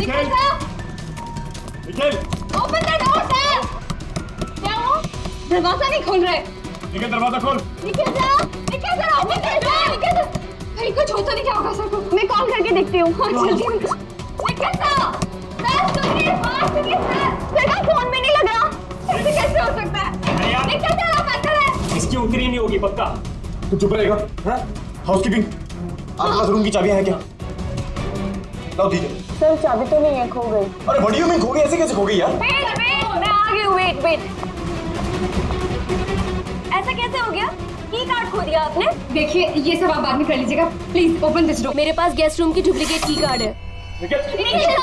Nikhil sir, Nikhil open the door sir. क्या हो? दरवाजा नहीं खोल रहे। निखिल दरवाजा खोल। Nikhil sir, open the door. Nikhil sir, भाई कुछ होता नहीं क्या होगा सर को? मैं कॉल करके देखती हूँ। हाँ जल्दी। निखिल सर, सुनिए सर, मेरा फोन भी नहीं लग रहा। ऐसे कैसे हो सकता है? निखिल सर आप अंदर हैं। इसकी उतरी नहीं होगी पक्का। तू चुप रहेगा? हाँ? हाउसकीपिंग, आपके पास रूम की चाबियां हैं क्या? लाओ दीजिए। सर चाबी तो नहीं है, खो गई। अरे व्हाट डू यू मीन खो गई? ऐसे कैसे खो गई यार? वेट, मैं आ गई हूँ। वेट, ऐसा कैसे हो गया? की कार्ड खो दिया आपने? देखिए ये सब आप बाद में कर लीजिएगा। Please open this door. मेरे पास गेस्ट रूम की डुप्लीकेट की कार्ड है। निखिल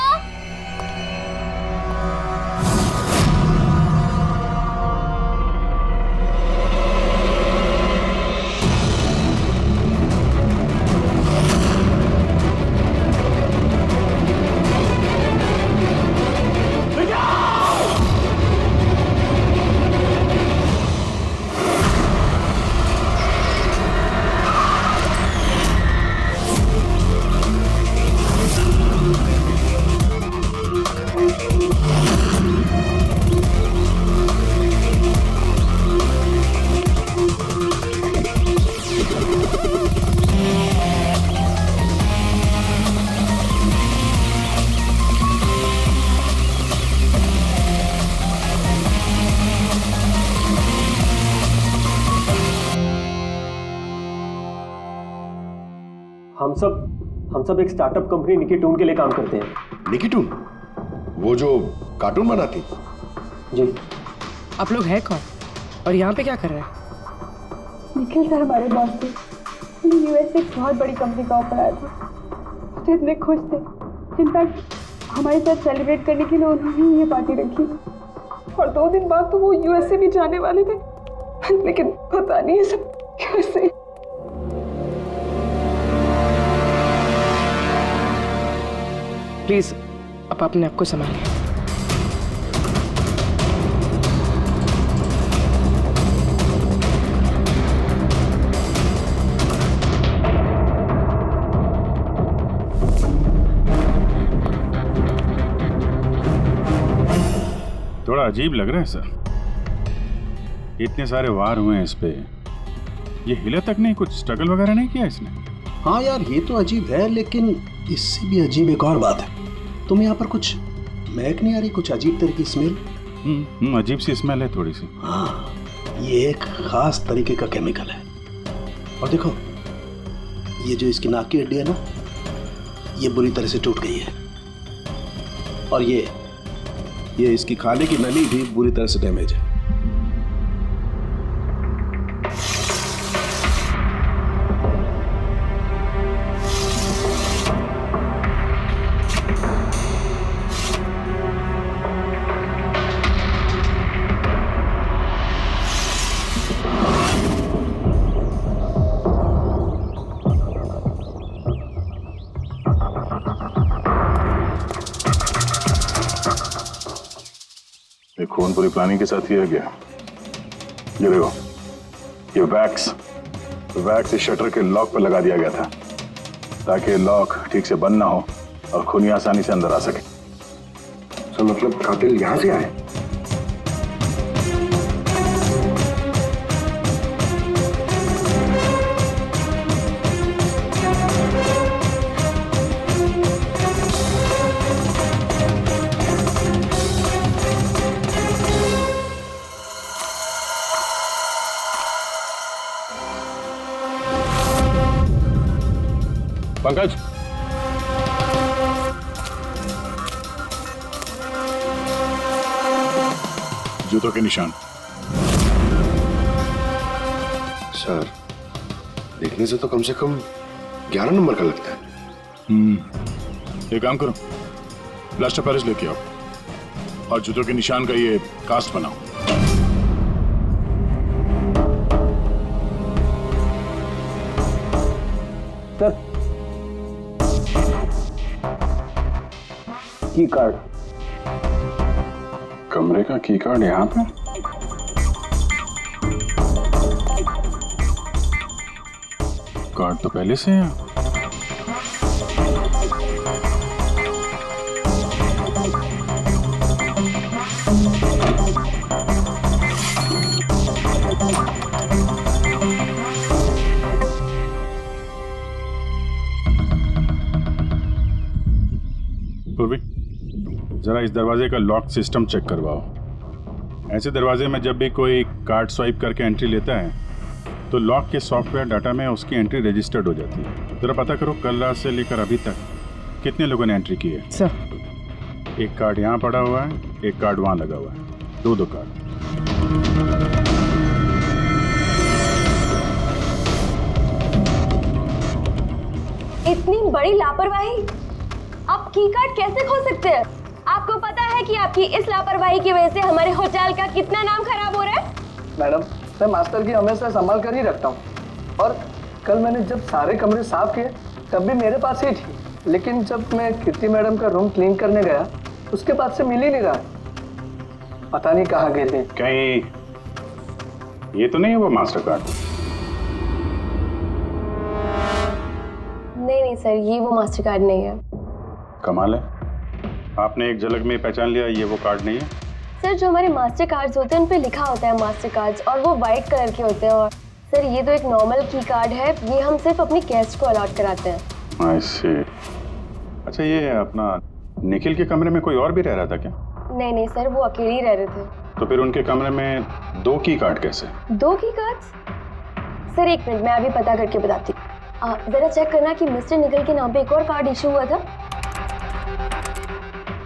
हम सब एक स्टार्टअप कंपनी निकिटून के लिए काम करते हैं। निकिटून? वो जो कार्टून बनाती? जी। आप लोग हैं कौन और यहाँ पे क्या कर रहे हैं? निखिल सर हमारे बॉस थे। उन्हें यूएस से एक बहुत बड़ी कंपनी का ऑफर आया था। तो इतने खुश थे, इनफैक्ट हमारे साथ सेलिब्रेट करने के लिए उन्होंने ये पार्टी रखी। और 2 दिन बाद तो वो यूएस से भी जाने वाले थे, लेकिन पता नहीं है सब कैसे। प्लीज आप अपने आप को संभालिए। थोड़ा अजीब लग रहा है सर। इतने सारे वार हुए हैं इस पे, ये हिले तक नहीं, कुछ स्ट्रगल वगैरह नहीं किया इसने? हाँ यार ये तो अजीब है, लेकिन इससे भी अजीब एक और बात है। तुम यहाँ पर कुछ महक नहीं आ रही? कुछ अजीब तरह की स्मेल? अजीब सी स्मेल है थोड़ी सी। हाँ, ये एक खास तरीके का केमिकल है। और देखो ये जो इसकी नाक की हड्डी है ना, ये बुरी तरह से टूट गई है। और ये इसकी खाने की नली भी बुरी तरह से डैमेज है। खून पूरी प्लानिंग के साथ किया गया। ये देखो, ये वैक्स इस शटर के लॉक पर लगा दिया गया था ताकि लॉक ठीक से बंद ना हो और खूनी आसानी से अंदर आ सके। तो मतलब कातिल यहाँ से आए? पंकज, जूतों के निशान। सर देखने से तो कम 11 नंबर का लगता है। एक काम करो, प्लास्टर पेरिस लेके आओ और जूतों के निशान का ये कास्ट बनाओ। सर की कार्ड। कमरे का की कार्ड यहाँ पे? कार्ड तो पहले से है। पूर्वी, जरा इस दरवाजे का लॉक सिस्टम चेक करवाओ। ऐसे दरवाजे में जब भी कोई कार्ड स्वाइप करके एंट्री लेता है तो लॉक के सॉफ्टवेयर डाटा में उसकी एंट्री रजिस्टर्ड हो जाती है। जरा पता करो कल रात से लेकर अभी तक कितने लोगों ने एंट्री की है। सर एक कार्ड यहाँ पड़ा हुआ है, एक कार्ड वहाँ लगा हुआ है, दो कार्ड। इतनी बड़ी लापरवाही! आप की कार्ड कैसे खो सकते हैं? आपको पता है कि आपकी इस लापरवाही की वजह से हमारे होटल का कितना नाम खराब हो रहा है? मैडम, मैं मास्टर की हमेशा संभाल कर ही रखता हूँ, और कल मैंने जब सारे कमरे साफ किए तब भी मेरे पास ही थी, लेकिन जब मैं कीर्ति मैडम का रूम क्लीन करने गया उसके बाद से मिल ही नहीं रहा। पता नहीं कहाँ गए थे। कहीं ये तो नहीं है वो मास्टर कार्ड? नहीं सर, ये वो मास्टर कार्ड नहीं है। कमाल है, आपने एक झलक में पहचान लिया ये वो कार्ड नहीं है। सर, जो हमारे मास्टर कार्ड्स होते हैं उन पे लिखा होता है मास्टर कार्ड्स, और वो वाइट कलर के होते हैं। और सर, ये तो एक नॉर्मल की कार्ड है, ये हम सिर्फ अपनी गेस्ट को अलॉट कराते हैं। आई सी। अच्छा, ये अपना निखिल के कमरे में कोई और भी रह रहा था क्या? नहीं सर, वो अकेले ही रह रहे थे। तो फिर उनके कमरे में दो की कार्ड कैसे? दो की कार्ड्स? सर एक मिनट, मैं अभी पता करके बताती हूँ। जरा चेक करना कि मिस्टर निखिल के नाम पे एक और कार्ड इशू हुआ था।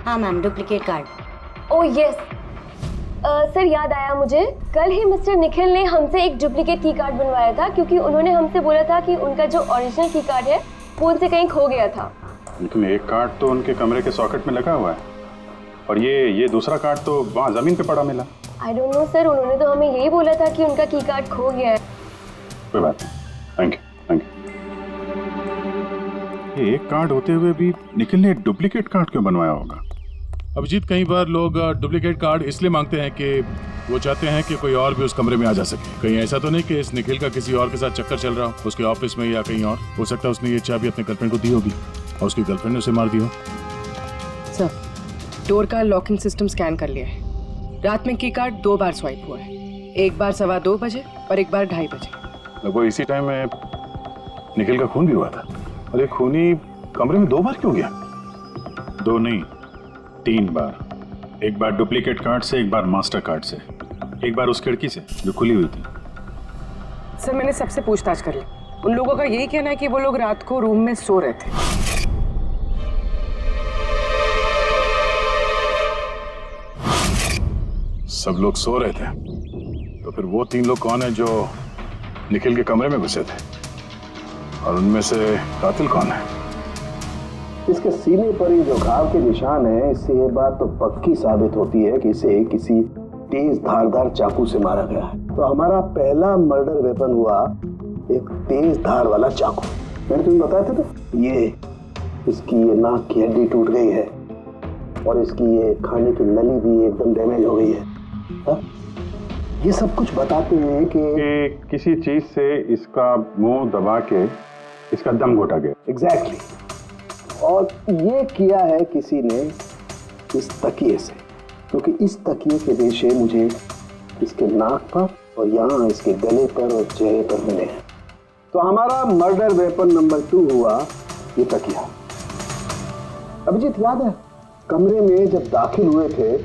हाँ ma'am, duplicate card. Oh yes sir, याद आया मुझे, कल ही मिस्टर निखिल ने हमसे एक डुप्लीकेट की कार्ड बनवाया था, क्योंकि उन्होंने हमसे बोला था कि उनका जो ओरिजिनल की कार्ड है वो उनसे कहीं खो गया था। लेकिन एक कार्ड तो उनके कमरे के सॉकेट में लगा हुआ है, और ये दूसरा कार्ड तो वहाँ जमीन पे पड़ा मिला। आई डोंट नो सर, उन्होंने तो हमें यही बोला था कि उनका की कार्ड खो गया है। कोई बात नहीं, थैंक यू। ये एक कार्ड होते हुए भी निखिल ने डुप्लीकेट कार्ड क्यों बनवाया होगा? अभिजीत, कई बार लोग डुप्लीकेट कार्ड इसलिए मांगते हैं कि वो चाहते हैं कि कोई और भी उस कमरे में आ जा सके। कहीं ऐसा तो नहीं कि इस निखिल का किसी और के साथ चक्कर चल रहा हो, उसके ऑफिस में या कहीं और। हो सकता है उसने ये चाबी अपने गर्लफ्रेंड को दी होगी और उसकी गर्लफ्रेंड ने उसे मार दी हो। सर, डोर का लॉकिंग सिस्टम स्कैन कर लिया है। रात में की कार्ड 2 बार स्वाइप हुआ है, एक बार 2:15 बजे और एक बार 2:30 बजे। वो इसी टाइम में निखिल का खून भी हुआ था। अरे खूनी कमरे में 2 बार क्यों गया? 2 नहीं, 3 बार। एक बार डुप्लीकेट कार्ड से, एक बार मास्टर कार्ड से, एक बार उस खिड़की से जो खुली हुई थी। सर, मैंने सबसे पूछताछ कर ली, उन लोगों का यही कहना है कि वो लोग रात को रूम में सो रहे थे। सब लोग सो रहे थे, तो फिर वो 3 लोग कौन है जो निखिल के कमरे में घुसे थे, और उनमें से कातिल कौन है? इसके सीने पर ये जो घाव के निशान है, इससे ये बात तो पक्की साबित होती है कि इसे किसी तेज धारदार चाकू से मारा गया है। तो हमारा पहला मर्डर वेपन हुआ एक तेज धार वाला चाकू। मैंने तुम्हें बताया था तो ये इसकी ये नाक की हड्डी टूट गई है, और इसकी ये खाने की नली भी एकदम डैमेज हो गई है। हा? ये सब कुछ बताते हैं कि किसी चीज से इसका मुंह दबा के इसका दम घोटा गया। एग्जैक्टली। और ये किया है किसी ने इस तकिए से, क्योंकि इस तकिए के रेशे मुझे इसके नाक पर और यहाँ इसके गले पर और चेहरे पर मिले हैं। तो हमारा मर्डर वेपन नंबर 2 हुआ ये तकिया। अभिजीत, याद है कमरे में जब दाखिल हुए थे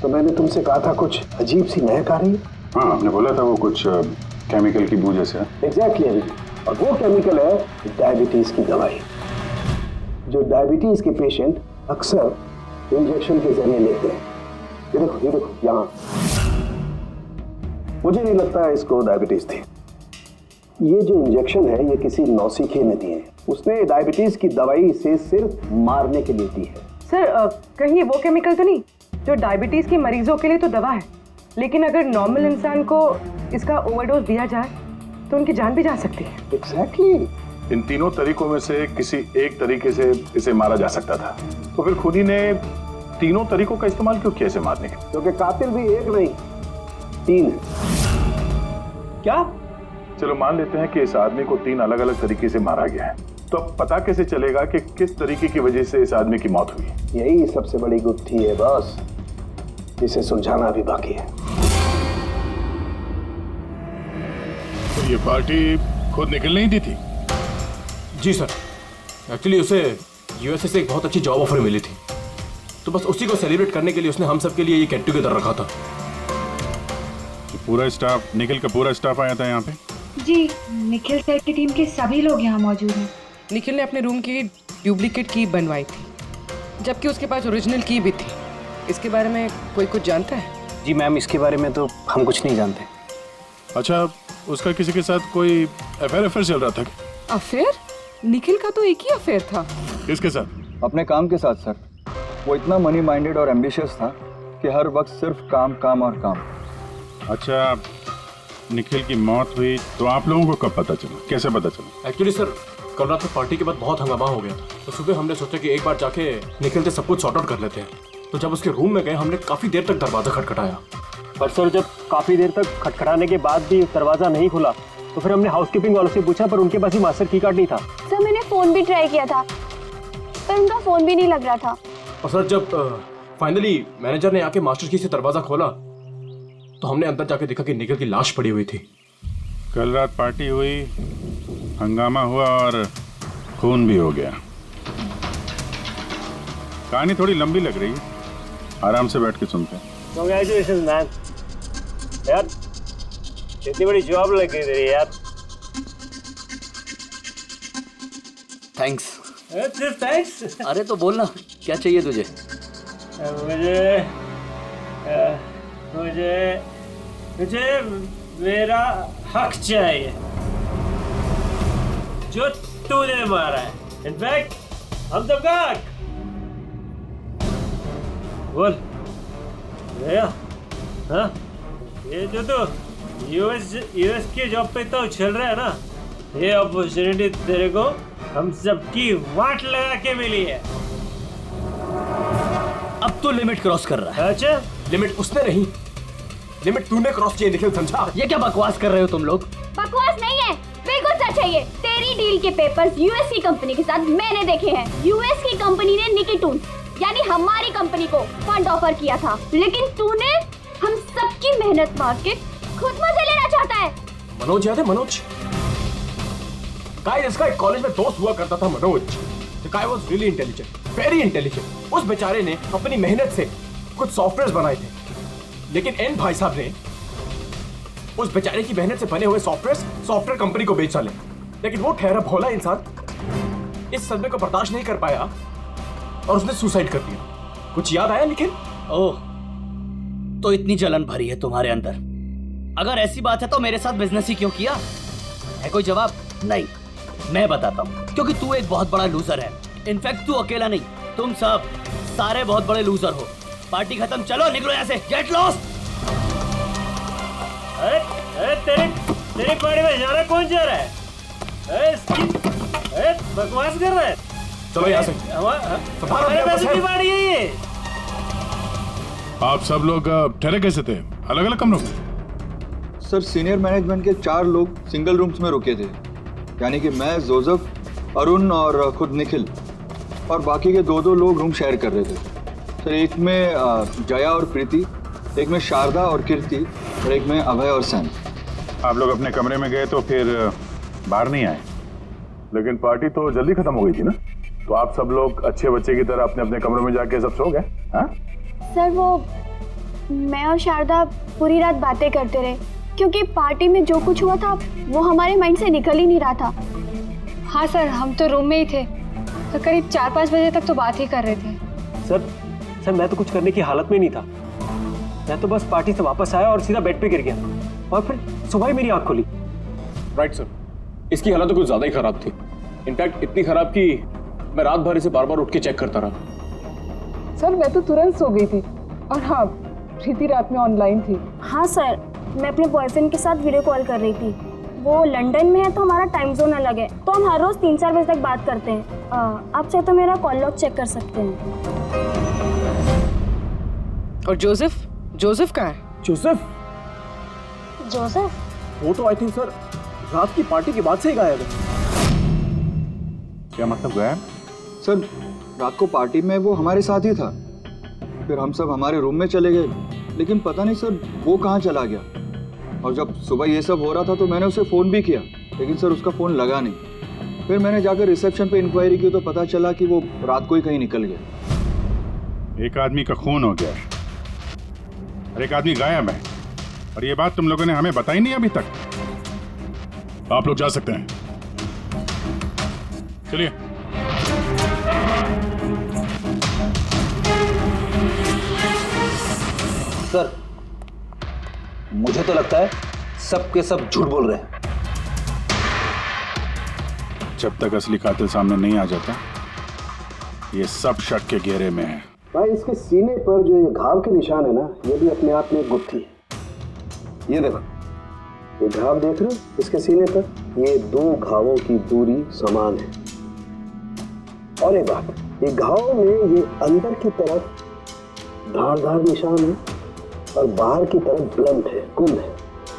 तो मैंने तुमसे कहा था कुछ अजीब सी महक आ रही है? हाँ, आपने बोला था वो कुछ केमिकल की बू जैसे। एग्जैक्टली अभिजीत, और वो केमिकल है डायबिटीज की दवाई, जो डायबिटीज के पेशेंट अक्सर इंजेक्शन के जरिए लेते हैं। ये देखो यहाँ। मुझे नहीं लगता है इसको डायबिटीज थी। ये जो इंजेक्शन है ये किसी नौसिखिए ने दिए हैं। उसने डायबिटीज की दवाई इसे सिर्फ मारने के लिए दी है। सर, कहीं वो केमिकल तो नहीं जो डायबिटीज के मरीजों के लिए तो दवा है, लेकिन अगर नॉर्मल इंसान को इसका ओवरडोज दिया जाए तो उनकी जान भी जा सकती है। एग्जैक्टली। इन तीनों तरीकों में से किसी एक तरीके से इसे मारा जा सकता था, तो फिर खूनी ने तीनों तरीकों का इस्तेमाल क्यों किया इसे मारने के? क्योंकि कातिल भी एक नहीं 3 है। क्या? चलो मान लेते हैं कि इस आदमी को 3 अलग अलग तरीके से मारा गया है, तो अब पता कैसे चलेगा कि किस तरीके की वजह से इस आदमी की मौत हुई? यही सबसे बड़ी गुत्थी है बॉस, इसे सुलझाना भी बाकी है। तो ये पार्टी खुद निकल नहीं दी थी? जी सर, एक्चुअली उसे यूएसए से एक बहुत अच्छी जॉब ऑफर मिली थी, तो बस उसी को सेलिब्रेट करने के लिए उसने हम सब के लिए ये गेट टुगेदर रखा था। तो पूरा स्टाफ, निखिल का पूरा स्टाफ आया था यहाँ पे? जी, निखिल सर की टीम के सभी लोग यहाँ मौजूद हैं। निखिल ने अपने रूम की डुप्लीकेट की बनवाई थी, जबकि उसके पास ओरिजिनल की भी थी। इसके बारे में कोई कुछ जानता है? जी मैम, इसके बारे में तो हम कुछ नहीं जानते। अच्छा, उसका किसी के साथ कोई अफेयर चल रहा था? अफेयर? निखिल का तो एक ही अफेयर था। किसके साथ? अपने काम के साथ सर। वो इतना मनी माइंडेड और एम्बिशियस था कि हर वक्त सिर्फ काम काम और काम। अच्छा, निखिल की मौत हुई तो आप लोगों को कब पता चला, कैसे पता चला? एक्चुअली सर, कल रात में पार्टी के बाद बहुत हंगामा हो गया था, तो सुबह हमने सोचा कि एक बार जाके निखिल से सब कुछ सॉर्ट आउट कर लेते हैं। तो जब उसके रूम में गए, हमने काफी देर तक दरवाजा खटखटाया। पर सर, जब काफी देर तक खटखटाने के बाद भी दरवाजा नहीं खुला तो फिर हमने हाउसकीपिंग वालों से पूछा, पर उनके पास ही मास्टर की कार्ड नहीं था। सर मैंने फोन भी ट्राई किया था, पर उनका फोन भी नहीं लग रहा था। और सर, जब फाइनली मैनेजर ने आके मास्टर की से दरवाजा खोला तो हमने अंदर जाके देखा कि निखिल की लाश पड़ी हुई थी। कल रात पार्टी हुई, हंगामा हुआ और खून भी हो गया। कहानी थोड़ी लंबी लग रही है, आराम से बैठ के सुनते हैं। कांग्रेचुलेशंस मैन, यार इतनी बड़ी जॉब लग गई तेरी यार। थैंक्स। सिर्फ थैंक्स? अरे तो बोलना, क्या चाहिए तुझे? मुझे मेरा हक चाहिए जो तूने मारा है। इनफैक्ट हम सबका हक। बोल भैया। हाँ, ये जो तो यूएस की जॉब पे तो चल रहा है ना, ये अपॉर्चुनिटी तेरे को हम सबकी वाट लगा के मिली है। अब तो लिमिट क्रॉस कर रहा है। अच्छा, लिमिट उसने नहीं, लिमिट तूने क्रॉस किया निखिल, समझा? ये क्या बकवास कर रहे हो तुम लोग? बकवास नहीं है, बिल्कुल सच है ये। तेरी डील के पेपर्स यूएस की कंपनी के साथ मैंने देखे हैं। यूएस की कंपनी ने निकी टून यानी हमारी कंपनी को फंड ऑफर किया था, लेकिन तूने हम सबकी मेहनत मार के खुद मजे लेना चाहता है। मनोज याद है? मनोज गाइस, इसका एक कॉलेज में दोस्त हुआ करता था Manoj. The guy was really intelligent, very intelligent। उस बेचारे ने अपनी मेहनत से कुछ सॉफ्टवेयर बनाए थे, लेकिन एन भाई साहब ने उस बेचारे की मेहनत से बने हुए सॉफ्टवेयर कंपनी को बेच डाले। लेकिन वो ठहरा भोला इंसान इस सदमे को बर्दाश्त नहीं कर पाया और उसने सुसाइड कर दिया। कुछ याद आया निखिल? ओह, तो इतनी जलन भरी है तुम्हारे अंदर। अगर ऐसी बात है तो मेरे साथ बिजनेस ही क्यों किया? है कोई जवाब? नहीं, मैं बताता हूँ। क्योंकि तू एक बहुत बड़ा लूजर है। इनफैक्ट तू अकेला नहीं, तुम सब सारे बहुत बड़े लूजर हो। पार्टी खत्म, चलो निकलो यहाँ से, गेट लॉस्ट। अरे तेरी पार्टी में जाना कौन जा रहा है? अरे बकवास कर रहा है। चलो यहाँ से, हमारे पैसे की पार्टी है ये। आप सब लोग ठहरे कैसे थे अलग अलग कमरों में? सर, सीनियर मैनेजमेंट के 4 लोग सिंगल रूम्स में रुके थे, यानी कि मैं, जोसेफ, अरुण और खुद निखिल, और बाकी के 2 लोग रूम शेयर कर रहे थे। सर, एक में जया और प्रीति, एक में शारदा और कीर्ति, और एक में अभय और सैम। आप लोग अपने कमरे में गए तो फिर बाहर नहीं आए, लेकिन पार्टी तो जल्दी खत्म हो गई थी ना, तो आप सब लोग अच्छे बच्चे की तरह अपने अपने कमरों में जाके सब सो गए? हाँ सर, वो मैं और शारदा पूरी रात बातें करते रहे, क्योंकि पार्टी में जो कुछ हुआ था वो हमारे माइंड से निकल ही नहीं रहा था। हाँ सर, हम तो रूम में ही थे, तो करीब 4-5 बजे तक तो बात ही कर रहे थे। सर मैं तो कुछ करने की हालत में नहीं था। मैं तो बस पार्टी से वापस आया और सीधा बेड पे गिर गया, और फिर सुबह ही मेरी आंख खुली। राइट सर, इसकी हालत तो कुछ ज्यादा ही खराब थी। इनफैक्ट इतनी खराब कि मैं रात भर इसे बार बार उठ के चेक करता रहा। सर, मैं तो तुरंत सो गई थी, और हाँ, प्रीति रात में ऑनलाइन थी। हाँ सर, मैं अपने बॉयफ्रेंड के साथ वीडियो कॉल कर रही थी। वो लंदन में है तो हमारा टाइम जोन अलग है, तो हम हर रोज 3-4 बजे तक बात करते हैं। आप चाहे तो मेरा कॉल लॉग चेक कर सकते हैं। और जोसेफ कहाँ है? जोसेफ वो तो आई थिंक सर रात की पार्टी के बाद से ही गायब है। क्या मतलब गायब? सर, रात को पार्टी में वो हमारे साथ ही था, फिर हम सब हमारे रूम में चले गए, लेकिन पता नहीं सर वो कहाँ चला गया। और जब सुबह ये सब हो रहा था तो मैंने उसे फ़ोन भी किया, लेकिन सर उसका फ़ोन लगा नहीं। फिर मैंने जाकर रिसेप्शन पे इंक्वायरी की तो पता चला कि वो रात को ही कहीं निकल गया। एक आदमी का खून हो गया है और एक आदमी गायब है, और ये बात तुम लोगों ने हमें बताई नहीं अभी तक। आप लोग जा सकते हैं, चलिए। सर, मुझे तो लगता है सब के सब झूठ बोल रहे हैं। जब तक असली कातिल सामने नहीं आ जाता, ये सब शक के घेरे में है। भाई, इसके सीने पर जो ये घाव के निशान है ना, ये भी अपने आप में एक गुत्थी है। ये देखो, ये घाव देख रहे हो इसके सीने पर, ये 2 घावों की दूरी समान है। और एक बात, ये घाव में ये अंदर की तरफ धारदार निशान है और बाहर की तरफ ब्लंट है, कुंद है।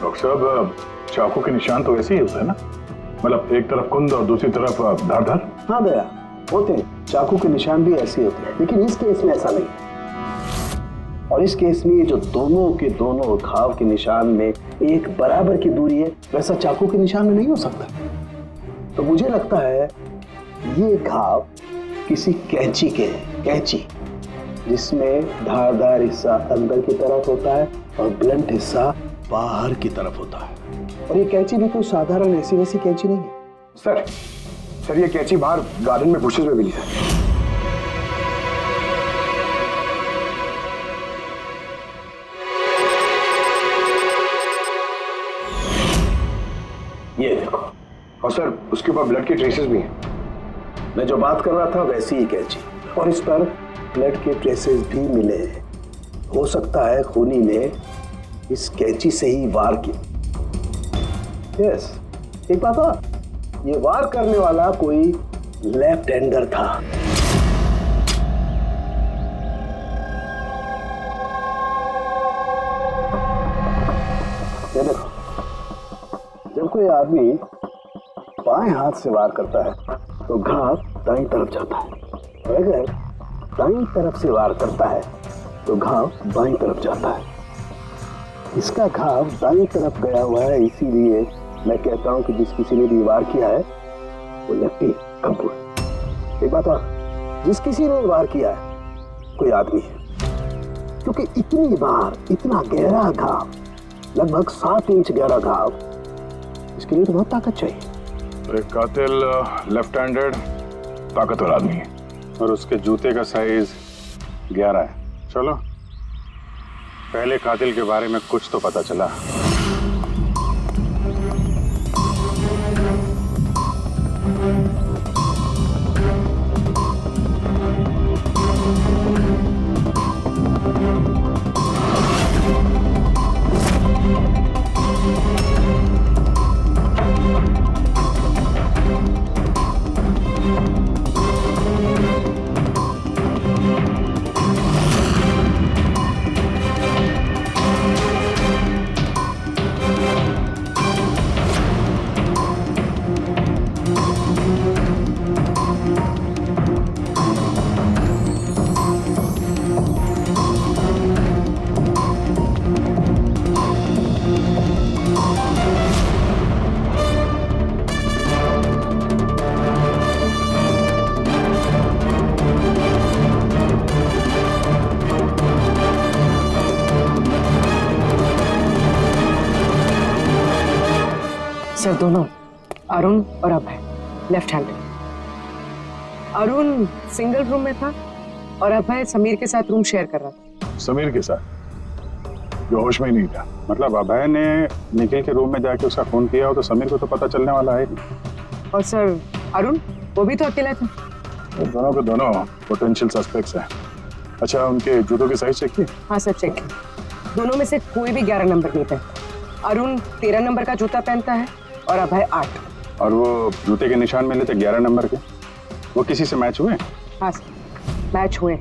डॉक्टर साहब, चाकू के निशान तो वैसे ही होता है ना, मतलब एक तरफ कुंद और दूसरी तरफ धारदार। हाँ दया, होते हैं, चाकू के निशान भी ऐसे होते हैं, लेकिन इस केस में ऐसा नहीं। और इस केस में जो दोनों के दोनों घाव के निशान में एक बराबर की दूरी है, वैसा चाकू के निशान में नहीं हो सकता। तो मुझे लगता है ये घाव किसी कैंची के हैं, कैंची जिसमें धारदार हिस्सा अंदर की तरफ होता है और ब्लंट हिस्सा बाहर की तरफ होता है। और ये कैंची भी कोई साधारण ऐसी वैसी कैंची नहीं है। सर ये कैंची बाहर गार्डन में बुशेस में मिली है। ये देखो, और सर उसके ऊपर ब्लड के ट्रेसेस भी हैं। मैं जो बात कर रहा था वैसी ही कैंची, और इस पर ब्लड के ट्रेसेस भी मिले हैं। हो सकता है खूनी ने इस कैंची से ही वार किया। यस, एक बात और, ये वार करने वाला कोई लेफ्ट हैंडर था। ये देखो, जब कोई आदमी बाएं हाथ से वार करता है तो घाव दाईं तरफ जाता है, और अगर दाईं तरफ से वार करता है तो घाव बाईं तरफ जाता है। इसका घाव दाईं तरफ गया हुआ है, इसीलिए मैं कहता हूं कि जिस किसी ने भी वार किया है वो लेफ्टी कपूर। एक बात और, जिस किसी ने वार किया है कोई आदमी है, क्योंकि इतनी बार इतना गहरा घाव, लगभग 7 इंच गहरा घाव, इसके लिए तो बहुत ताकत चाहिए। एक कातिल लेफ्ट हैंडेड ताकतवर आदमी है, और उसके जूते का साइज 11 है। चलो, पहले कातिल के बारे में कुछ तो पता चला। सर, दोनों अरुण और Abhay left handed. Arun single room में था और अभय समीर के साथ रूम शेयर कर रहा था। समीर के साथ, जो होश में ही नहीं था। मतलब अभय ने निखिल के रूम में जाके उसका खून किया हो तो समीर को तो पता चलने वाला है नहीं। और सर अरुण, वो भी तो अकेला था। तो दोनों के दोनों पोटेंशियल सस्पेक्ट्स हैं। अच्छा, उनके जूतों की साइज चेक की? हाँ सर, चेक किया। दोनों में से कोई भी 11 नंबर नहीं पहनता। अरुण 13 नंबर का जूता पहनता है और अभय 8। और वो जूते के निशान मिले थे 11 नंबर के, वो किसी से मैच हुए? हाँ सर, मैच हुए।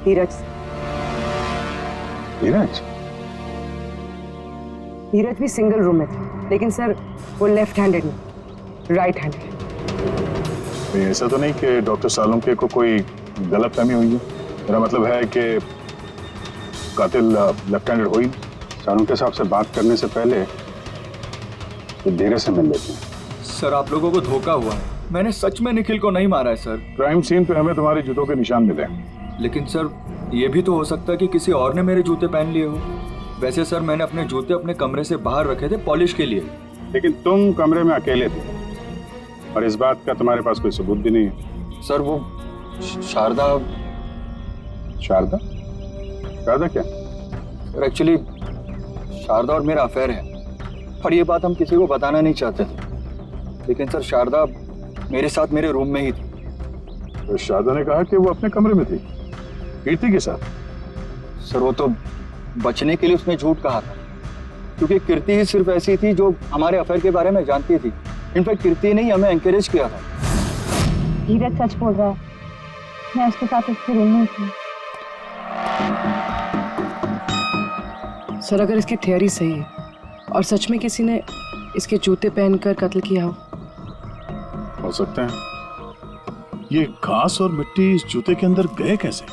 धीरज। धीरज? धीरज भी सिंगल रूम में था, लेकिन सर वो लेफ्ट हैंडेड नहीं, राइट हैंडेड। ऐसा तो नहीं कि डॉक्टर सालुंके को कोई गलतफहमी हुई है? मेरा मतलब है कि कातिल लेफ्ट हैंडेड हो ही। सालुंके साहब से बात करने से पहले तो धीरे से मिल लेते हैं। सर, आप लोगों को धोखा हुआ है। मैंने सच में निखिल को नहीं मारा है सर। क्राइम सीन पे हमें तुम्हारे जूतों के निशान मिले, लेकिन सर ये भी तो हो सकता है कि किसी और ने मेरे जूते पहन लिए हो। वैसे सर मैंने अपने जूते अपने कमरे से बाहर रखे थे पॉलिश के लिए। लेकिन तुम कमरे में अकेले थे और इस बात का तुम्हारे पास कोई सबूत भी नहीं है। सर वो शारदा शारदा? शारदा क्या? एक्चुअली शारदा और मेरा अफेयर है और ये बात हम किसी को बताना नहीं चाहते थे, लेकिन सर शारदा मेरे साथ मेरे रूम में ही थी। तो शारदा ने कहा कि वो अपने कमरे में थी कीर्ति के साथ। सर वो तो बचने के लिए उसने झूठ कहा था, क्योंकि कीर्ति ही सिर्फ ऐसी थी जो हमारे अफेयर के बारे में जानती थी। इनफैक्ट कीर्ति ने ही हमें एनकरेज किया था। धीरज सच बोल रहा है, मैं उसके साथ उसके रूम में थी। सर अगर इसकी थियरी सही है और सच में किसी ने इसके जूते पहनकर कत्ल किया हो सकता है। ये घास और मिट्टी इस जूते के अंदर गए कैसे?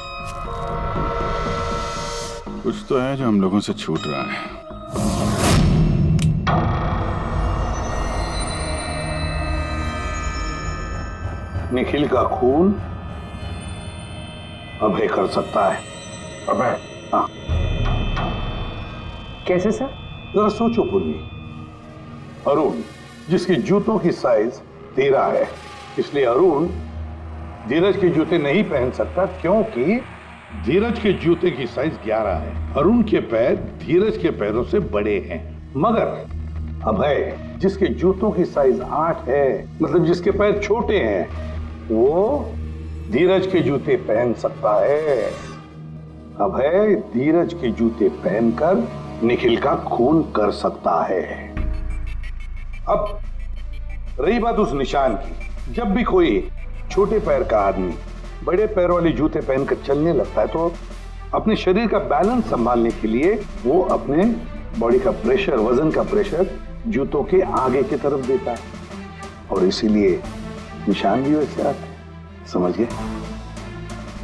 कुछ तो है जो हम लोगों से छूट रहा है। निखिल का खून अभय कर सकता है। अभय? हाँ। कैसे सर? जरा सोचो पूर्वी। अरुण जिसके जूतों की साइज 13 है, इसलिए अरुण धीरज के जूते नहीं पहन सकता, क्योंकि धीरज के जूते की साइज 11 है। अरुण के पैर धीरज के पैरों से बड़े हैं। मगर अभय जिसके जूतों की साइज 8 है, मतलब जिसके पैर छोटे हैं, वो धीरज के जूते पहन सकता है। अभय धीरज के जूते पहनकर निखिल का खून कर सकता है। अब रही बात उस निशान की, जब भी कोई छोटे पैर का आदमी बड़े पैर वाले जूते पहनकर चलने लगता है तो अपने शरीर का बैलेंस संभालने के लिए वो अपने बॉडी का प्रेशर, वजन का प्रेशर जूतों के आगे की तरफ देता है, और इसीलिए निशान भी वैसे आते हैं। समझ गए?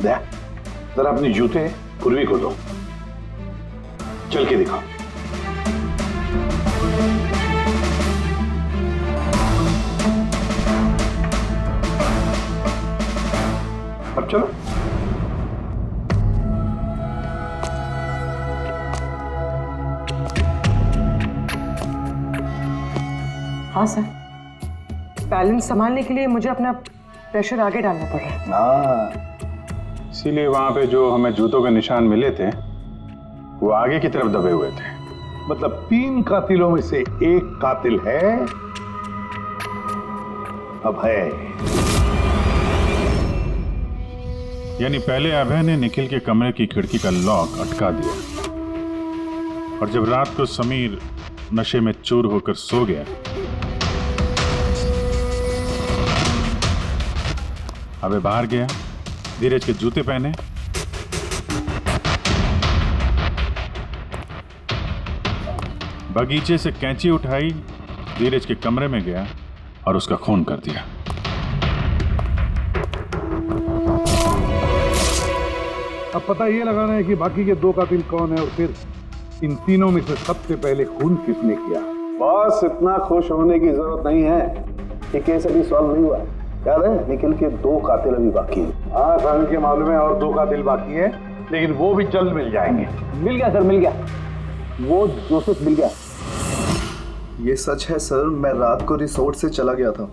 जरा अपने जूते पूर्वी को दो, चल के दिखाओ। अब चलो। हाँ सर, बैलेंस संभालने के लिए मुझे अपना प्रेशर आगे डालना पड़ रहा है। हाँ, इसीलिए वहां पे जो हमें जूतों के निशान मिले थे वो आगे की तरफ दबे हुए थे। मतलब 3 कातिलों में से एक कातिल है अभय। यानी पहले अभय ने निखिल के कमरे की खिड़की का लॉक अटका दिया, और जब रात को समीर नशे में चूर होकर सो गया, अभय बाहर गया, धीरज के जूते पहने, बगीचे से कैंची उठाई, धीरज के कमरे में गया और उसका खून कर दिया। अब पता ये लगाना है कि बाकी के 2 कातिल कौन है और फिर इन तीनों में से सबसे पहले खून किसने किया। बस इतना खुश होने की जरूरत नहीं है कि केस अभी सॉल्व नहीं हुआ। याद है निखिल के 2 कातिल अभी बाकी है। हाँ सर, के मालूम है, और 2 कातिल बाकी है, लेकिन वो भी जल्द मिल जाएंगे। मिल गया सर, मिल गया, वो जोसेफ मिल गया। ये सच है सर, मैं रात को रिसोर्ट से चला गया था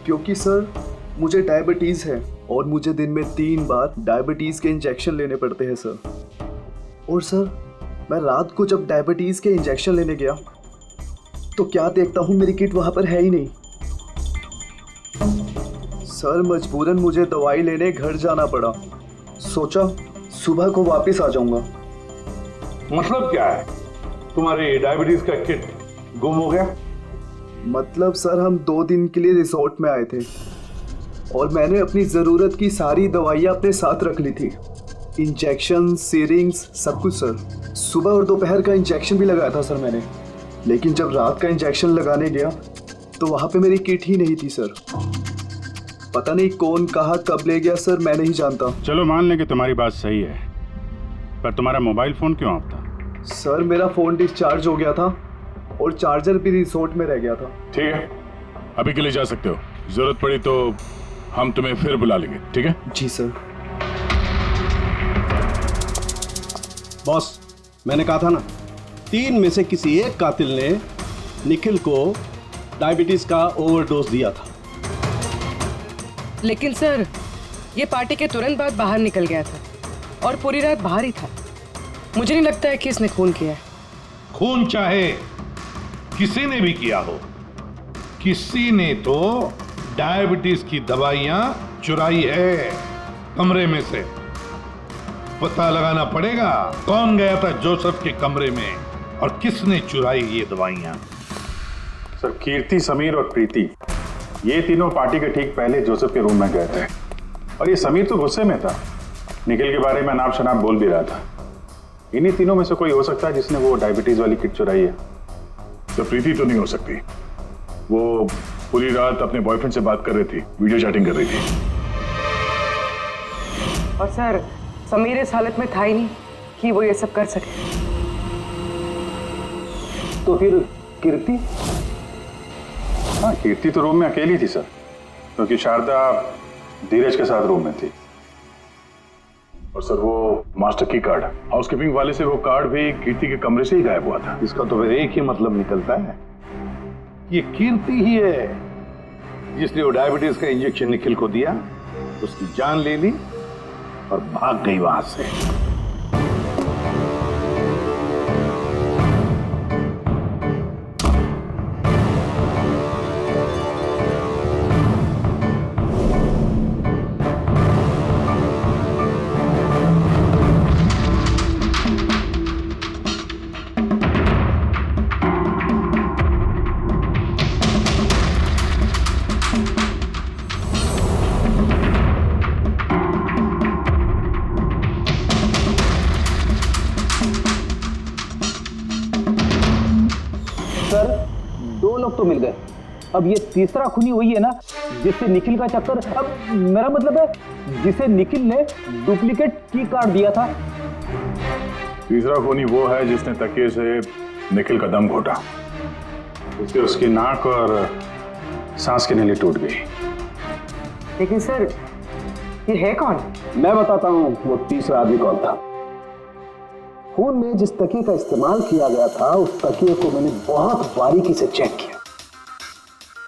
क्योंकि सर मुझे डायबिटीज़ है और मुझे दिन में 3 बार डायबिटीज़ के इंजेक्शन लेने पड़ते हैं सर। और सर मैं रात को जब डायबिटीज़ के इंजेक्शन लेने गया तो क्या देखता हूँ मेरी किट वहाँ पर है ही नहीं। सर मजबूरन मुझे दवाई लेने घर जाना पड़ा। सोचा सुबह को वापस आ जाऊँगा। मतलब क्या है, तुम्हारी डायबिटीज़ का किट गुम हो गया? मतलब सर हम 2 दिन के लिए रिसोर्ट में आए थे और मैंने अपनी ज़रूरत की सारी दवाइयाँ अपने साथ रख ली थी, इंजेक्शन, सीरिंग्स, सब कुछ सर। सुबह और दोपहर का इंजेक्शन भी लगाया था सर मैंने, लेकिन जब रात का इंजेक्शन लगाने गया तो वहाँ पे मेरी किट ही नहीं थी सर। पता नहीं कौन कहाँ कब ले गया सर, मैं नहीं जानता। चलो मान लें कि तुम्हारी बात सही है, पर तुम्हारा मोबाइल फोन क्यों ऑफ था? सर मेरा फ़ोन डिस्चार्ज हो गया था और चार्जर भी रिसोर्ट में रह गया था। ठीक है, अभी के लिए जा सकते हो, जरूरत पड़ी तो हम तुम्हें फिर बुला लेंगे। ठीक है? जी सर। बॉस, मैंने कहा था ना, 3 में से किसी एक कातिल ने निखिल को डायबिटीज का ओवरडोज दिया था। लेकिन सर, ये पार्टी के तुरंत बाद बाहर निकल गया था और पूरी रात बाहर ही था। मुझे नहीं लगता है कि इसने खून किया है। खून चाहे किसी ने भी किया हो, किसी ने तो डायबिटीज की दवाइयां चुराई है कमरे में से। पता लगाना पड़ेगा कौन गया था जोसेफ के कमरे में और किसने चुराई ये दवाइयां। सर, कीर्ति, समीर और प्रीति, ये तीनों पार्टी के ठीक पहले जोसेफ के रूम में गए थे। और ये समीर तो गुस्से में था, निखिल के बारे में अनाप शनाप बोल भी रहा था। इन्हीं तीनों में से कोई हो सकता है जिसने वो डायबिटीज वाली किट चुराई है। तो प्रीति तो नहीं हो सकती, वो पूरी रात अपने बॉयफ्रेंड से बात कर रही थी, वीडियो चैटिंग कर रही थी। और सर, समीर इस हालत में था ही नहीं कि वो ये सब कर सके। तो फिर कीर्ति? हाँ, कीर्ति तो रूम में अकेली थी सर, क्योंकि शारदा धीरज के साथ रूम में थी। और सर, वो मास्टर की कार्ड, हाउसकीपिंग वाले से वो कार्ड भी कीर्ति के कमरे से ही गायब हुआ था। इसका तो फिर एक ही मतलब निकलता है, ये कीर्ति ही है जिसने वो डायबिटीज का इंजेक्शन निखिल को दिया, उसकी जान ले ली और भाग गई वहां से। तो मिल गए। अब ये तीसरा खूनी वही है ना जिससे निखिल का चक्कर, अब मेरा मतलब है जिसे निखिल ने डुप्लीकेट की कार्ड दिया था। तीसरा खूनी वो है जिसने तकिए से निखिल का दम घोटा, उससे उसकी नाक और सांस की नली टूट गई। लेकिन सर, ये है कौन? मैं बताता हूं वो तीसरा आदमी कौन था। खून में जिस तकिए का इस्तेमाल किया गया था, उस तकिए को मैंने बहुत बारीकी से चेक किया।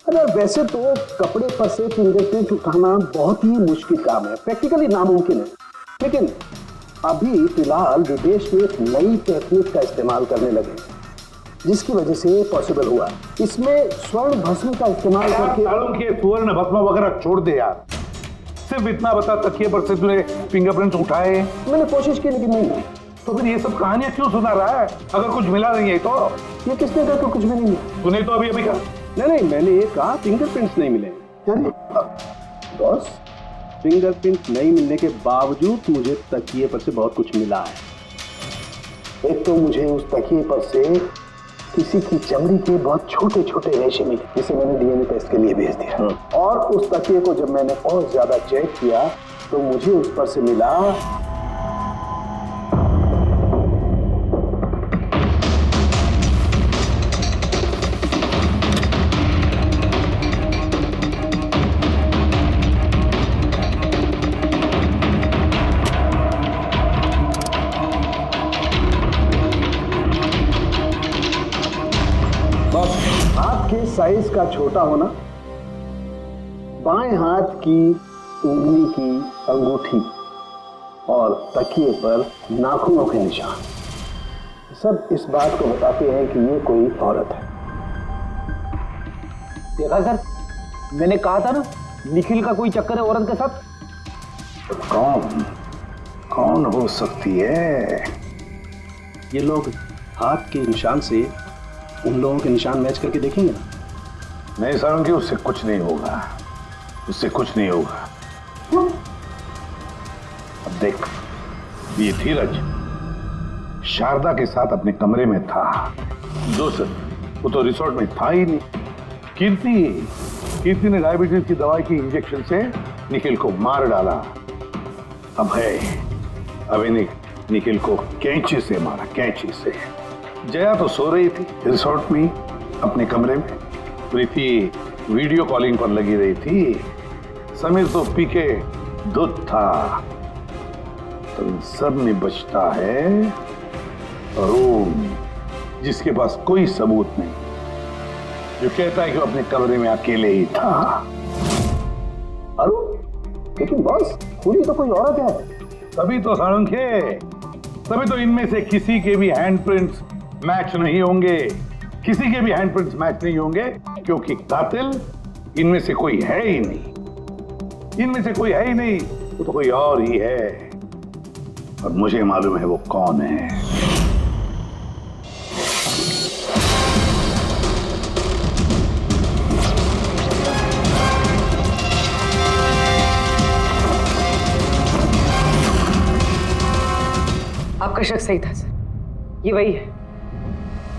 अरे वैसे तो कपड़े पर से फिंगरप्रिंट उठाना बहुत ही मुश्किल काम है, प्रैक्टिकली नामुमकिन है, लेकिन अभी फिलहाल विदेश में एक नई टेक्निक का इस्तेमाल करने लगे, जिसकी वजह से पॉसिबल हुआ। इसमें स्वर्ण भस्म का इस्तेमाल करके स्वर्ण भस्म वगैरह छोड़ दे यार, सिर्फ इतना बता, तकिए पर से तूने फिंगरप्रिंट उठाए? मैंने कोशिश की लेकिन नहीं। तो फिर ये सब कहानियां क्यों सुना रहा है? अगर कुछ मिला नहीं है तो? ये किसने कहा कि कुछ भी नहीं मिला? तूने तो अभी कहा। नहीं, मैंने ये कहा फिंगरप्रिंट्स नहीं मिले। बॉस, फिंगरप्रिंट नहीं मिलने के बावजूद मुझे तकिए पर से बहुत कुछ मिला है। एक तो मुझे उस तकिए पर से किसी की चमड़ी के बहुत छोटे छोटे रेशे मिले, जिसे मैंने डीएनए टेस्ट के लिए भेज दिया। और उस तकिए को जब मैंने और ज्यादा चेक किया तो मुझे उस पर से मिला साइज का छोटा होना, बाएं हाथ की उंगली की अंगूठी और तकिए पर नाखूनों के निशान, सब इस बात को बताते हैं कि ये कोई औरत है। देखा सर, मैंने कहा था ना निखिल का कोई चक्कर है औरत के साथ। कौन हो सकती है? ये लोग हाथ के निशान से उन लोगों के निशान मैच करके देखेंगे ना। नहीं समझूंगी, उससे कुछ नहीं होगा, उससे कुछ नहीं होगा। अब देख, ये धीरज शारदा के साथ अपने कमरे में था, जोसेफ वो तो रिसोर्ट में था ही नहीं। कीर्ति ने डायबिटीज की दवाई की इंजेक्शन से निखिल को मार डाला। अब निखिल को कैंची से मारा, कैंची से। जया तो सो रही थी रिसोर्ट में अपने कमरे में, प्रीति वीडियो कॉलिंग पर लगी रही थी, समीर तो पी के धुत था। तो इन सब में बचता है अरुण, जिसके पास कोई सबूत नहीं, जो कहता है कि वो अपने कमरे में अकेले ही था। अरुण, लेकिन बॉस खूनी तो कोई औरत है। तभी तो सारंखे, तभी तो इनमें से किसी के भी हैंडप्रिंट्स मैच नहीं होंगे, किसी के भी हैंडप्रिंट्स मैच नहीं होंगे, क्योंकि कातिल इनमें से कोई है ही नहीं। इनमें से कोई है ही नहीं, वो तो कोई और ही है, और मुझे मालूम है वो कौन है। आपका शक सही था सर, ये वही है।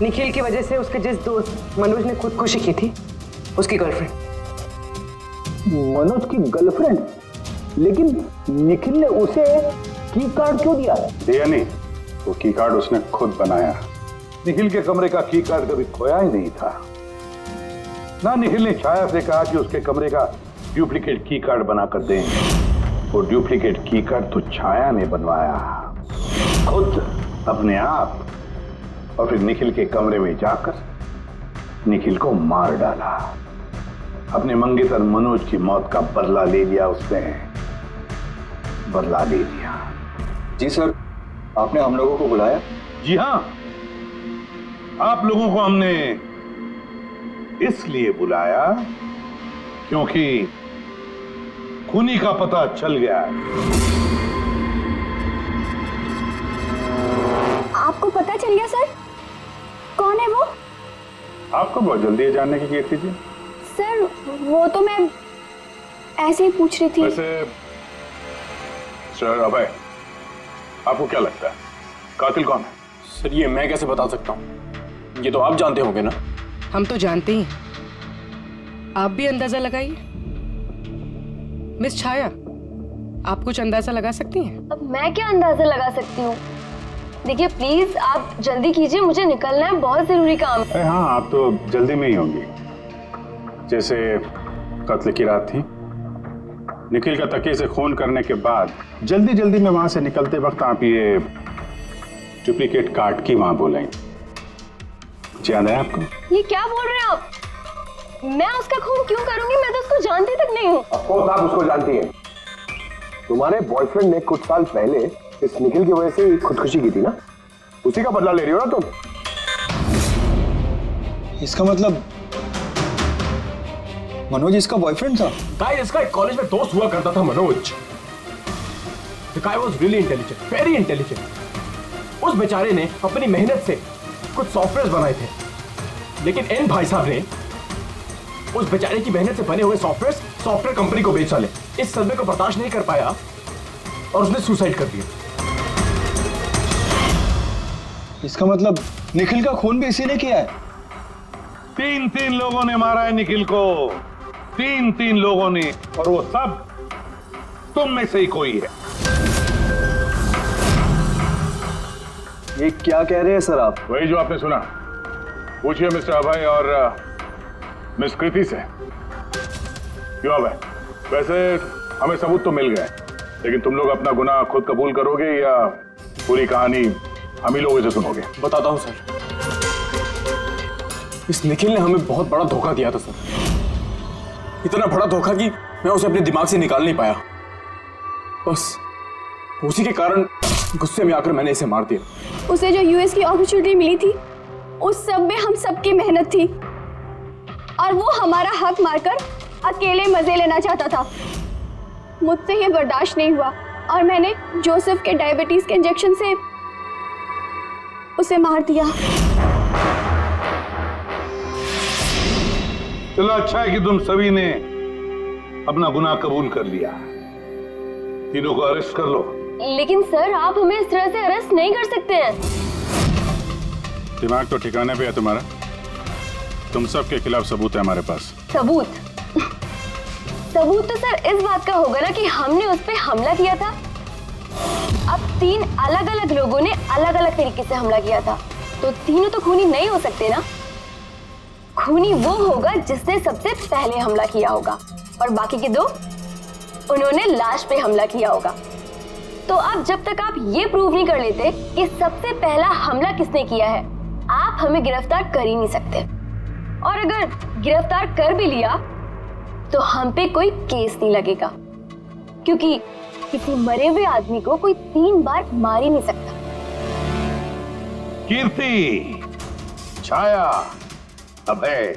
निखिल की वजह से उसके जिस दोस्त मनोज ने खुदकुशी की थी, उसकी गर्लफ्रेंड। मनोज की गर्लफ्रेंड? लेकिन निखिल ने उसे की कार्ड क्यों दिया? दिया नहीं, वो की कार्ड उसने खुद बनाया। निखिल के कमरे का की कार्ड कभी खोया ही नहीं था ना। निखिल ने छाया से कहा कि उसके कमरे का डुप्लीकेट की कार्ड बनाकर दें। वो डुप्लीकेट की कार्ड तो छाया ने बनवाया खुद, अपने आप, और फिर निखिल के कमरे में जाकर निखिल को मार डाला। अपने मंगेतर मनोज की मौत का बदला ले लिया उसने, बदला ले लिया। जी सर, आपने हम लोगों को बुलाया? जी हाँ, आप लोगों को हमने इसलिए बुलाया क्योंकि खूनी का पता चल गया है। आपको पता चल गया सर? कौन है वो? आपको बहुत जल्दी है जानने की, केस कीजिए। सर वो तो मैं ऐसे ही पूछ रही थी। वैसे सर अभय, आपको क्या लगता है कातिल कौन है? सर ये मैं कैसे बता सकता हूँ, ये तो आप जानते होंगे ना। हम तो जानते ही, आप भी अंदाजा लगाइए। मिस छाया, आप कुछ अंदाजा लगा सकती हैं? अब मैं क्या अंदाजा लगा सकती हूँ? देखिए प्लीज आप जल्दी कीजिए, मुझे निकलना है, बहुत जरूरी काम है। हाँ, आप तो जल्दी में ही होंगी। जैसे कत्ल की रात थी, निखिल का तकिए से खून करने के बाद जल्दी जल्दी में वहां से निकलते वक्त आप ये डुप्लीकेट कार्ड की वहां बोलें। याद है आपको? ये क्या बोल रहे हैं आप? मैं उसका खून क्यों करूंगी? मैं तो उसको जानती तक नहीं हूँ। ऑफ कोर्स आप उसको जानती हैं। तुम्हारे बॉयफ्रेंड ने कुछ साल पहले इस निखिल की वजह से खुदकुशी की थी ना, उसी का बदला ले रही हो ना तुम? इसका मतलब मनोज इसका बॉयफ्रेंड था? गाइस, इसका एक कॉलेज में दोस्त हुआ करता था Manoj. The guy was really intelligent, very intelligent। उस बेचारे ने अपनी मेहनत से कुछ सॉफ्टवेयर बनाए थे, लेकिन एन भाई साहब ने उस बेचारे की मेहनत से बने हुए सॉफ्टवेयर कंपनी को बेच डाले। इस सदमे को बर्दाश्त नहीं कर पाया और उसने सुसाइड कर दिया। इसका मतलब निखिल का खून भी इसी ने किया है? 3 लोगों ने मारा है निखिल को, 3 लोगों ने, और वो सब तुम में से ही कोई है। ये क्या कह रहे हैं सर आप? वही जो आपने सुना। पूछिए मिस्टर अभय और मिस कृति से। क्यों अभय? वैसे हमें सबूत तो मिल गए, लेकिन तुम लोग अपना गुनाह खुद कबूल करोगे या पूरी कहानी हम ही लोगों से सुनोगे? बताता हूं सर। इस निखिल ने हमें बहुत बड़ा धोखा दिया था सर, इतना बड़ा धोखा कि मैं उसे अपने दिमाग से निकाल नहीं पाया। बस उसी के कारण गुस्से में आकर मैंने इसे मार दिया। उसे जो यूएस की अपॉर्चुनिटी मिली थी, उस सब में हम सबकी मेहनत थी, और वो हमारा हक मारकर अकेले मजे लेना चाहता था। मुझसे ये बर्दाश्त नहीं हुआ और मैंने जोसेफ के डायबिटीज के इंजेक्शन से उसे मार दिया। चलो अच्छा है कि तुम सभी ने अपना गुनाह कबूल कर लिया। तीनों को अरेस्ट कर लो। लेकिन सर आप हमें इस तरह से अरेस्ट नहीं कर सकते हैं। दिमाग तो ठिकाने पे है तुम्हारा। तुम सब के खिलाफ सबूत है हमारे पास। सबूत? सबूत तो सर इस बात का होगा ना कि हमने उस पर हमला किया था। अब 3 अलग अलग लोगों ने अलग अलग तरीके से हमला किया था, तो तीनों तो खूनी नहीं हो सकते ना। खूनी वो होगा जिसने सबसे पहले हमला किया होगा, और बाकी के 2 उन्होंने लाश पे हमला किया होगा। तो अब जब तक आप ये प्रूव नहीं कर लेते कि सबसे पहला हमला किसने किया है, आप हमें गिरफ्तार कर ही नहीं सकते। और अगर गिरफ्तार कर भी लिया तो हम पे कोई केस नहीं लगेगा, क्योंकि किसी मरे हुए आदमी को कोई 3 बार मार ही नहीं सकता। कीर्ति, छाया, अभय,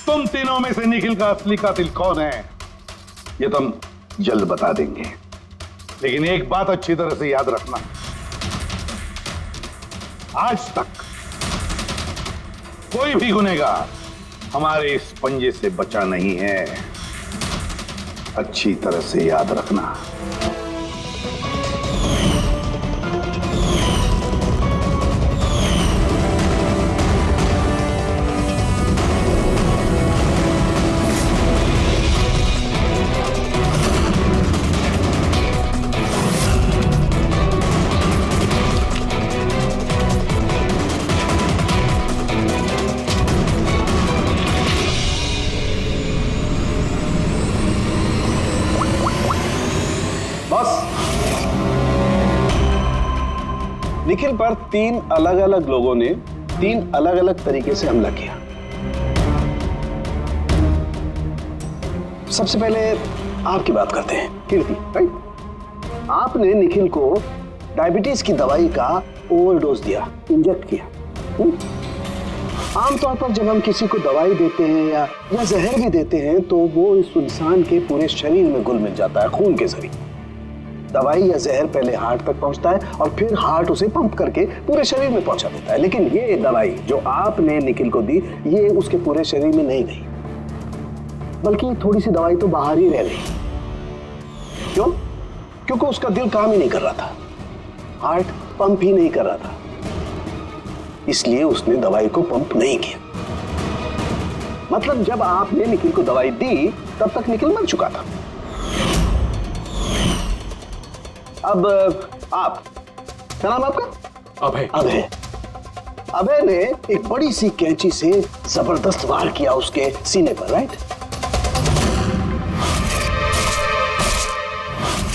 तुम तीनों में से निखिल का असली कातिल कौन है ये तुम जल्द बता देंगे, लेकिन एक बात अच्छी तरह से याद रखना, आज तक कोई भी गुनहगार हमारे इस पंजे से बचा नहीं है। अच्छी तरह से याद रखना। निखिल पर 3 अलग अलग लोगों ने 3 अलग अलग तरीके से हमला किया। सबसे पहले आपकी बात करते हैं, कीर्ति, राइट? आपने निखिल को डायबिटीज की दवाई का ओवरडोज दिया, इंजेक्ट किया। आमतौर पर जब हम किसी को दवाई देते हैं या जहर भी देते हैं तो वो इस इंसान के पूरे शरीर में घुल मिल जाता है खून के जरिए। दवाई या जहर पहले हार्ट तक पहुंचता है और फिर हार्ट उसे पंप करके पूरे शरीर में पहुंचा देता है, लेकिन ये दवाई जो आपने निखिल को दी ये उसके पूरे शरीर में नहीं गई, बल्कि थोड़ी सी दवाई तो बाहर ही रह गई। क्यों? क्योंकि उसका दिल काम ही नहीं कर रहा था, हार्ट पंप ही नहीं कर रहा था, इसलिए उसने दवाई को पंप नहीं किया। मतलब जब आपने निखिल को दवाई दी तब तक निखिल मर चुका था। अब आप, क्या नाम आपका? अभय। अभय। अभय ने एक बड़ी सी कैंची से जबरदस्त वार किया उसके सीने पर, राइट?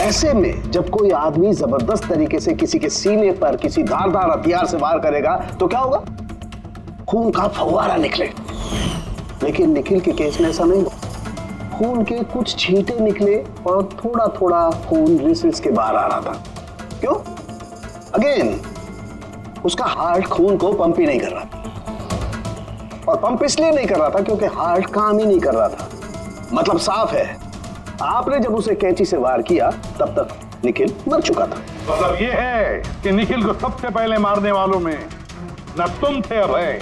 ऐसे में जब कोई आदमी जबरदस्त तरीके से किसी के सीने पर किसी धारदार हथियार से वार करेगा तो क्या होगा? खून का फव्वारा निकले। लेकिन निखिल के केस में ऐसा नहीं हुआ। खून के कुछ छींटे निकले और थोड़ा थोड़ा खून रिस के बाहर आ रहा था। क्यों? अगेन उसका हार्ट खून को पंप ही नहीं कर रहा था, और पंप इसलिए नहीं कर रहा था क्योंकि हार्ट काम ही नहीं कर रहा था। मतलब साफ है, आपने जब उसे कैंची से वार किया तब तक निखिल मर चुका था। मतलब ये है कि निखिल को सबसे पहले मारने वालों में न तुम थे अभय,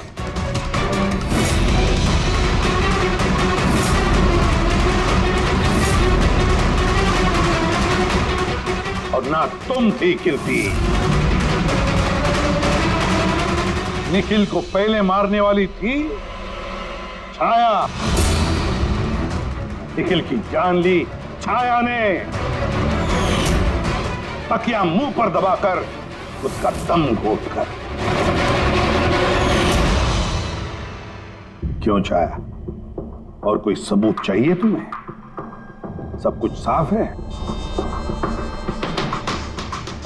और ना तुम थी कीर्ति। निखिल को पहले मारने वाली थी छाया। निखिल की जान ली छाया ने, तकिया मुंह पर दबाकर उसका दम घोटकर। क्यों छाया, और कोई सबूत चाहिए तुम्हें? सब कुछ साफ है।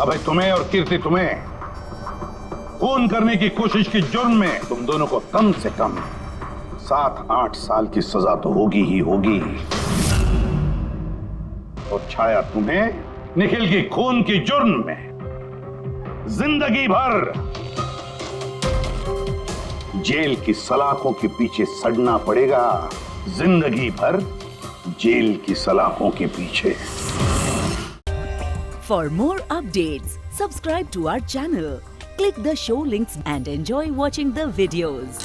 अबे तुम्हें और कीर्ति, तुम्हें खून करने की कोशिश की जुर्म में तुम दोनों को कम से कम 7-8 साल की सजा तो होगी ही होगी। और छाया, तुम्हें निखिल की खून की जुर्म में जिंदगी भर जेल की सलाखों के पीछे सड़ना पड़ेगा। जिंदगी भर जेल की सलाखों के पीछे। For more updates, subscribe to our channel, click the show links and enjoy watching the videos.